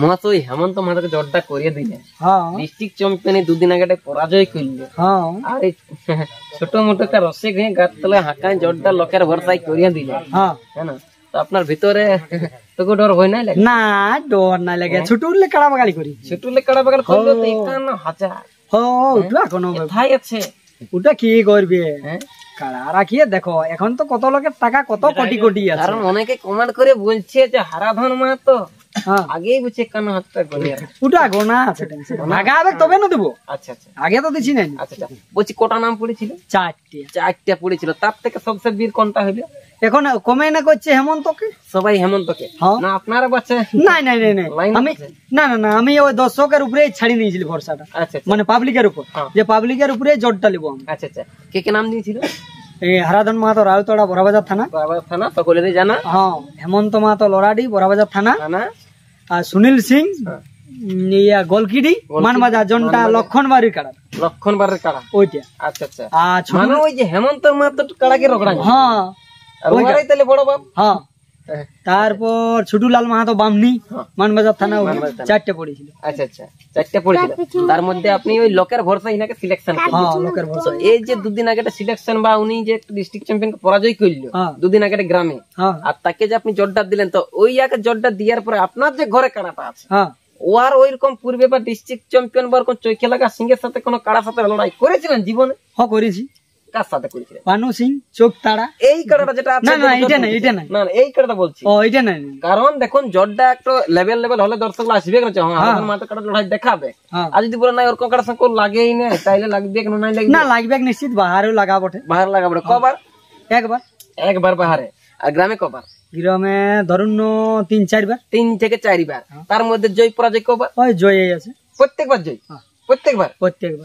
মহাশয় হেমন্ত মাহাতোকে জটটা করিয়ে দিলে ডিস্ট্রিক্ট চ্যাম্পিয়নে দুদিন আগে পরাজয় করলে আর এই ছোট মোটো রসে ঘে গাছ তলায় হাঁকায় জটটা লোকের ভরসায় করিয়ে দিলে হ্যাঁ না তো আপনার ভিতরে তোকে ডর হয় না লাগে? না ডর না লাগে, ছোট উঠলে কাড়া বাগালি করি, ছোট উঠলে কাড়া বাগাল করলে তো 51,000 ওটা কোনো কোথায় আছে, ওটা কি করবে কাড়া রাখিয়ে দেখো এখন তো কত লোকের টাকা কত কোটি কোটি আছে। কারণ অনেকে কমেন্ট করে বলছে যে হারাধন মাহাতো আগেই বুঝছে 51,000 টাকা গনিয়া ওটা গোনা আছে, আগে আগে তবে না দেবো। আচ্ছা আচ্ছা আগে তো দিছি না। আচ্ছা আচ্ছা বলছি কটা নাম পড়েছিল? 4টা পড়েছিল, তার থেকে সবচেয়ে বীর কোনটা হইলো? এখন কমে না করছে হেমন্তকে, সবাই হেমন্তকে না আপনারা বাচ্চা নাই নাই নাই নাই আমি না না না আমি ওই দর্শকের উপরে ছাড়ি নিয়েছিল ভরসাটা। আচ্ছা মানে পাবলিকের উপর, যে পাবলিকের উপরে জোরটা লিব আমি। আচ্ছা আচ্ছা কে কে নাম দিয়েছিল? এই হারাধন মাহাতো রাউতড়া বড়বাজার থানা, সকলেরই জানা। হ্যাঁ হেমন্ত মাহাতো লরাডি বড়বাজার থানা, আর সুনীল সিং ইয়া গোলকিডি মানবাজার জনটা লক্ষণবাড়ির কাড়া, লক্ষণবাড়ির কাড়া ওইটা। আচ্ছা আচ্ছা আর মানে ওই যে হেমন্ত মাহাতো কাড়াকে রগড়া। হ্যাঁ ওইটাই তাহলে বড় বাপ। হ্যাঁ তারপর ছোটুলাল মাহাতো বামনি মানবাজার থানা, 4টে পড়েছিল। আচ্ছা আচ্ছা 4টে পড়েছিল, তার মধ্যে আপনি ওই লোকের ভরসা ইনাকে সিলেকশন করলেন। হ্যাঁ লোকের ভরসা। এই যে দুদিন আগে সিলেকশন বা উনি যে ডিস্ট্রিক্ট চ্যাম্পিয়নকে পরাজয় করলো দুদিন আগে গ্রামে, আর তাকে যে আপনি জোরদার দিলেন, তো ওই আগে জোরদার দেওয়ার পরে আপনার যে ঘরে কাড়াটা আছে ও আর ওইরকম পূর্বে বা ডিস্ট্রিক্ট চ্যাম্পিয়ন বা ওরকম চৈখে লাগা সিংহের সাথে কোনো কাড়ার সাথে লড়াই করেছিলেন জীবনে? হ্যাঁ করেছি। কার সাথে করেছিলেন? পানু সিং চোখ তাড়া এই কাড়াটা যেটা আছে। না এটা না এটা না না এই কাড়াটা বলছি। ও এটা না, কারণ দেখুন জোরটা একটু লেভেল হলে দর্শকরা আসবে কেন, হ্যাঁ মাথা কাটা লড়াই দেখাবে। আর যদি বলে না ওরকম কাড়ার সঙ্গে লাগেই না তাইলে লাগবে কেন? নাই লাগবে না, লাগবে নিশ্চিত। বাহারেও লাগাবো, বাহার লাগাবো। কবার? একবার বাহারে। আর গ্রামে কবার? গ্রামে ধরুন 3-4 বার, 3 থেকে 4 বার। তার মধ্যে জয় পরাজয় কবার? ওই জয় আছে প্রত্যেকবার জয়, প্রত্যেকবার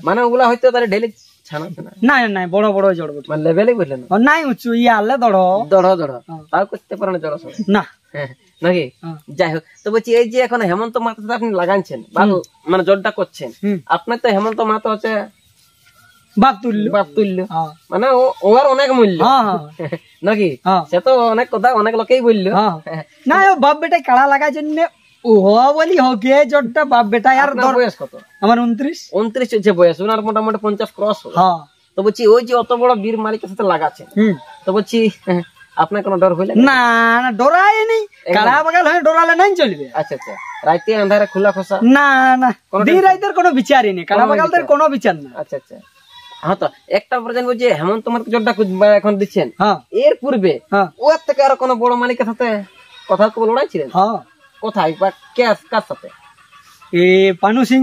মানে ওগুলা হয়তো তাহলে ডেলি ছানা না না বড় বড় জড় মানে লেভেলই বুঝলেন নাই উঁচু ইয়া আলে দড় দড় দড় তাও করতে পারে না জড় না নাকি? যাই হোক, তো বলছি এই যে এখন হেমন্ত মাহাতো আপনি লাগাচ্ছেন মানে জোরটা করছেন, আপনার তো হেমন্ত মাহাতো হচ্ছে বাপ তুল্য মানে ওর অনেক মূল্য নাকি? সে তো অনেক কথা অনেক লোকেই বললো না বাপ বেটাই কাড়া লাগার জন্য বলি হোক জোরটা বাপ বেটা। আর বয়স কত? আমার 29 চলছে বয়স, ওনার মোটামুটি 50 ক্রস। তো বলছি ওই যে অত বড় বীর মালিকের সাথে লাগাচ্ছে, তো বলছি আপনার কোনো ডর হইলে? না না ডরাই নেই, কাড়া বাগাল হয় ডরালে নাই চলবে। আচ্ছা আচ্ছা রাইতে আন্ধারে খোলা খোসা? না না দিন রাইতের কোনো বিচারই নেই, কাড়া বাগালদের কোনো বিচার না। আচ্ছা আচ্ছা হ্যাঁ তো একটা জানবো যে হেমন্ত মাহাতো জোরটা এখন দিচ্ছেন, এর পূর্বে ওর থেকে আরো কোনো বড় মালিকের সাথে কথা লড়াই ছিলেন? কোথায় বা কার সাথে? পানু সিং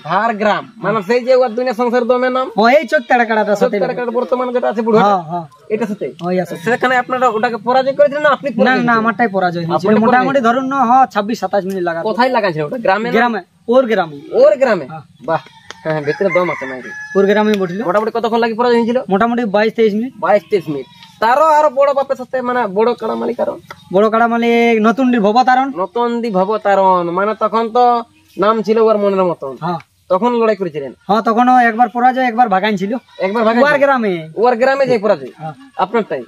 ধারগ্রাম মানে সেই যে ওর দুনিয়া সংসার দমে নাম এই চোখ তাড়া কাড়াটা সাথে বর্তমানে যেটা আছে বুড়ো এটা সাথে সেখানে আপনারা ওটাকে পরাজয় করেছিলেন না আপনি? না না আমারটাই পরাজয় হয়েছিল মোটামুটি ধরুন 26-27 মিনিট লাগা। কোথায় লাগাইছিল ওটা? গ্রামে? গ্রামে ওর গ্রামে বাহ হ্যাঁ ভিতরে দম আছে নাকি? ওর গ্রামে বসলো। মোটামুটি কতক্ষণ লাগে পরাজয় হয়েছিল? মোটামুটি 22-23 মিনিট। 22-23 মিনিট। তারও আরো বড় বাপের সাথে মানে বড় কাড়া মালিক, আরো বড় কাড়া মালিক নতুনদি ভবতারণ মানে তখন তো নাম ছিল ওর মনের মতন। তখন লড়াই করেছিলেন? হ্যাঁ তখনও একবার পরাজয় একবার ভাগান ছিল। একবার ভাগান ওর গ্রামে যাই পরাজয় আপনারটাই?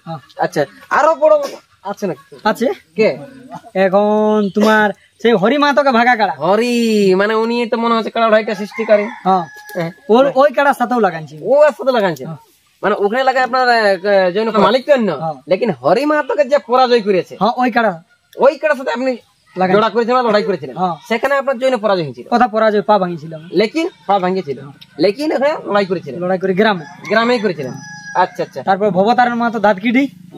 আচ্ছা আরো বড় আছে নাকি? আছে কে এখন তোমার সেই হরি মাহাতোকে ভাগা কাড়া। হরি মানে উনি তো মনে হচ্ছে কাড়া ভাইটা সৃষ্টিকারী। ওই কাড়ার সাথেও লাগানছে, ওর সাথে লাগানছে মানে ওখানে লাগে আপনার মালিক লেকিন হরি মাহাতোকে যে পরাজয় করেছে ওই কাড়ার সাথে আপনি জোড়া করেছিলেন, লড়াই করেছিলেন, সেখানে আপনার জন্য পরাজয় হয়েছিল। কথা পরাজয় পা ভাঙিয়েছিল, লেকিন পা ভাঙিয়েছিল, লেকিন এখানে লড়াই করেছিলেন, লড়াই করে গ্রামেই করেছিলেন। আচ্ছা আচ্ছা তারপর ভবতারণ মাহাতো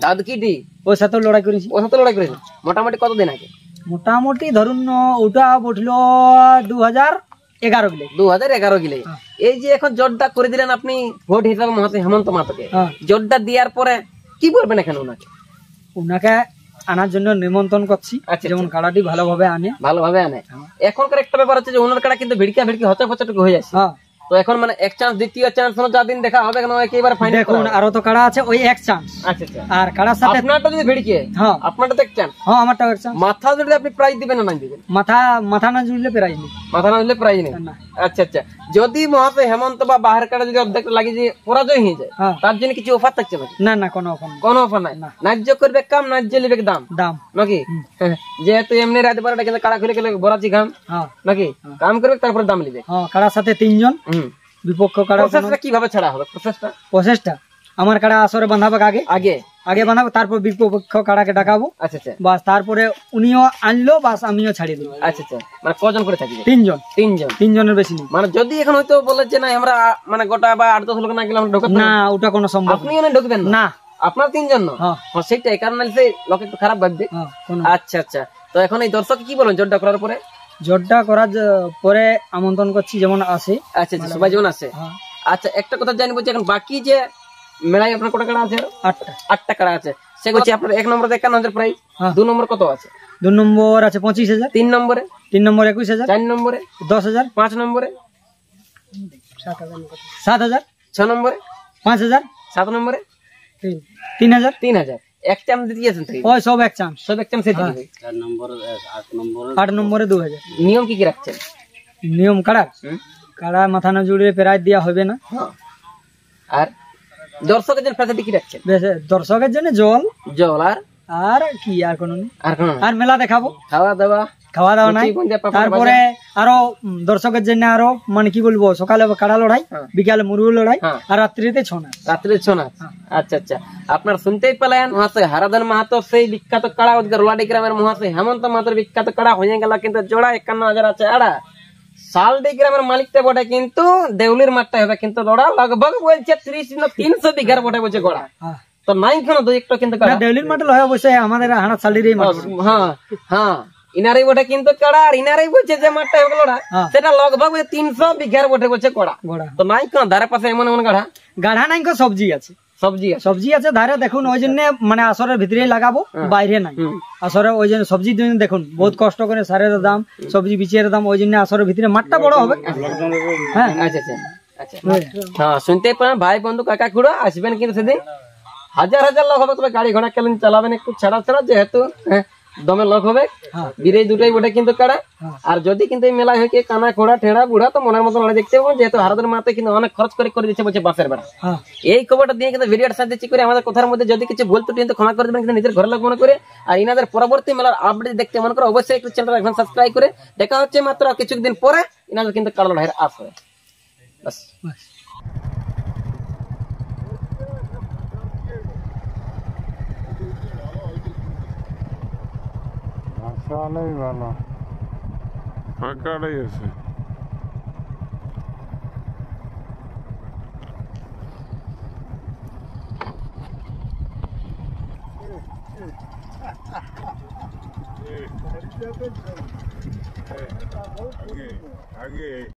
দাদকিডি ওর সাথে লড়াই করেছি, ওর সাথে লড়াই করেছি। মোটামুটি কতদিন আগে? মোটামুটি ধরুন ওটা উঠলো 2011 গিলে। এই যে এখন জোরদার করে দিলেন আপনি ভোট হিসাবে হেমন্ত মাহাতোকে, জোরদার দেওয়ার পরে কি বলবেন এখানে ওনাকে আনার জন্য নিমন্ত্রণ করছি, যেমন কাড়াটি ভালোভাবে আনে। এখনকার একটা ব্যাপার হচ্ছে যে ওনার কাড়া কিন্তু ভিড়কি হচা হয়ে যাচ্ছে, তো এখন মানে এক চান্স দ্বিতীয় চান্স যা দিন দেখা হবে কেন একেবারে ফাইনাল দেখুন আরো তো কাড়া আছে ওই এক চান্স। আচ্ছা আচ্ছা আর কাড়ার সাথে আপনারটা যদি ভিড়কে হ্যাঁ আপনারটা তো এক চান্স। হ্যাঁ আমারটাও এক চান্স। মাথা জুড়লে আপনি প্রাইজ দিবেন না দিবেন? মাথা না জুড়লে প্রাইজ নেই। মাথা না জুড়লে প্রাইজ নেই। আচ্ছা আচ্ছা যদি মহাশয় হেমন্ত বা বাহার কাটা যদি অর্ধেক লাগে যে পরাজয় হয়ে যায় তার জন্য কিছু অফার থাকছে নাকি? না না কোনো অফার নেই। কোনো অফার নাই। ন্যায্য করবে কাম ন্যায্য লিবে দাম দাম নাকি? যেহেতু এমনি রাত বারোটা কিন্তু কাড়া খুলে গেলে বরাচি ঘাম নাকি কাম করবে তারপরে দাম লিবে। কাড়ার সাথে 3 জন বিপক্ষ কাড়া। প্রসেসটা কিভাবে ছাড়া হবে? প্রসেসটা আমার কাড়া আসরে বাঁধাবে আগে বাঁধাবো, তারপর বিপক্ষ কাড়াকে ডাকাবো। আচ্ছা আচ্ছা বাস তারপরে উনিও আনলো বাস আমিও ছাড়িয়ে দেবো। আচ্ছা আচ্ছা মানে কজন করে থাকি? 3 জন। 3 জনের বেশি নেই। মানে যদি এখন হয়তো বলে যে না আমরা মানে গোটা বা 8-10 লোক না গেলে আমরা ঢোকাবো না, ওটা কোনো সম্ভব। আপনি এনে ঢুকবেন না? আপনার 3 জন? হ্যাঁ সেটাই কারণ সেই লোক একটু খারাপ ভাববে। আচ্ছা আচ্ছা তো এখন এই দর্শক কি বলেন জোরটা করার পরে? জোরটা করার পরে আমন্ত্রণ করছি যেমন আসে। আচ্ছা আচ্ছা সবাই যেমন আসে। আচ্ছা একটা কথা জানি বলছি এখন বাকি যে মেলায় আপনার কটা কাড়া আছে? 8টা কাড়া আছে। সে করছি আপনার 1 নম্বরে 51,000 প্রাইস, 2 নম্বর কত আছে? 2 নম্বর আছে 25,000, 3 নম্বরে 21,000, 4 নম্বরে 10,000, 5 নম্বরে 7,000, 6 নম্বরে 5,000, 7 নম্বরে 3,000। এক চান্স দিয়ে দিয়েছেন তো? ওই সব এক চান্স। সব এক চান্স দিয়ে দিবেন। 8 নম্বরে 2,000। নিয়ম কি কি রাখছেন? নিয়ম কাড়া মাথা না জুড়ে প্রাইজ দেওয়া হবে না। আর দর্শকের জন্য ফ্যাসিলিটি কি রাখছেন? দর্শকের জন্য জল আর কি আর কোনো আর মেলা দেখাবো, খাওয়া দাওয়া নাই। তারপরে আরো দর্শকের জন্য আরো মানে কি বলবো সকালে কাড়া লড়াই, বিকালে মুরগি লড়াই আর রাত্রিতে ছৌ নাচ। আচ্ছা আচ্ছা আপনার শুনতেই পেলেন মহাশয় হারাধন মাহাতো সেই বিখ্যাত কাড়া রোলাডি গ্রামের মহাশয় হেমন্ত মাহাতোর বিখ্যাত কাড়া হয়ে গেল কিন্তু জোড়া 51,000 আছে আড়া। সালডি গ্রামের মালিকটা বটে কিন্তু দেউলির মাঠটা হবে কিন্তু দৌড়া লগভগ বলছে 30-300 বিঘার বটে বলছে গোড়া। তো নাই কেন দুই একটা কিন্তু দেউলির মাঠে লয় বসে আমাদের হানা সালডির মাঠ। হ্যাঁ ইনারাই বটে কিন্তু কাড়া আর ইনারাই বলছে যে মাঠটা হবে গোড়া সেটা লগভগ 300 বিঘার বটে বলছে গোড়া। তো নাই কেন ধারে পাশে এমন এমন গাড়া নাই কেন সবজি আছে। সবজি আছে ধারে দেখুন ওই জন্য মানে আসরের ভিতরেই লাগাবো, বাইরে নাই। আসরে ওই জন্য সবজির জন্য দেখুন বহুত কষ্ট করে সারের দাম সবজি বিচিয়ের দাম, ওই জন্য আসরের ভিতরে মাঠটা বড় হবে। হ্যাঁ আচ্ছা আচ্ছা হ্যাঁ শুনতে পারেন ভাই বন্ধু কাকা খুড়া আসবেন কিন্তু সেদিন হাজার হাজার লোক হবে। তবে গাড়ি ঘোড়া কেলেন চালাবেন একটু ছাড়া যেহেতু দমে লোক হবে বীরেই দুটাই বটে কিন্তু কাড়া। আর যদি কিন্তু এই মেলায় হয় কি কানা খোড়া ঠেড়া বুড়া তো মনের মতো লড়াই দেখতে পাবো। যেহেতু হারাধন মাতে কিন্তু অনেক খরচ করে দিচ্ছে বলছে বাসের বেড়া। এই খবরটা দিয়ে কিন্তু ভিডিওটা সাথে দিচ্ছি করে আমাদের কথার মধ্যে যদি কিছু ভুল ত্রুটি কিন্তু ক্ষমা করে দেবেন কিন্তু নিজের ঘরের লোক মনে করে। আর ইনাদের পরবর্তী মেলার আপডেট দেখতে মনে করে অবশ্যই একটু চ্যানেলটা এখন সাবস্ক্রাইব করে দেখা হচ্ছে মাত্র কিছুদিন পরে ইনাদের কিন্তু কাড়া লড়াইয়ের আস হবে। বাস ভালো ফাঁকাটাই আছে। আগে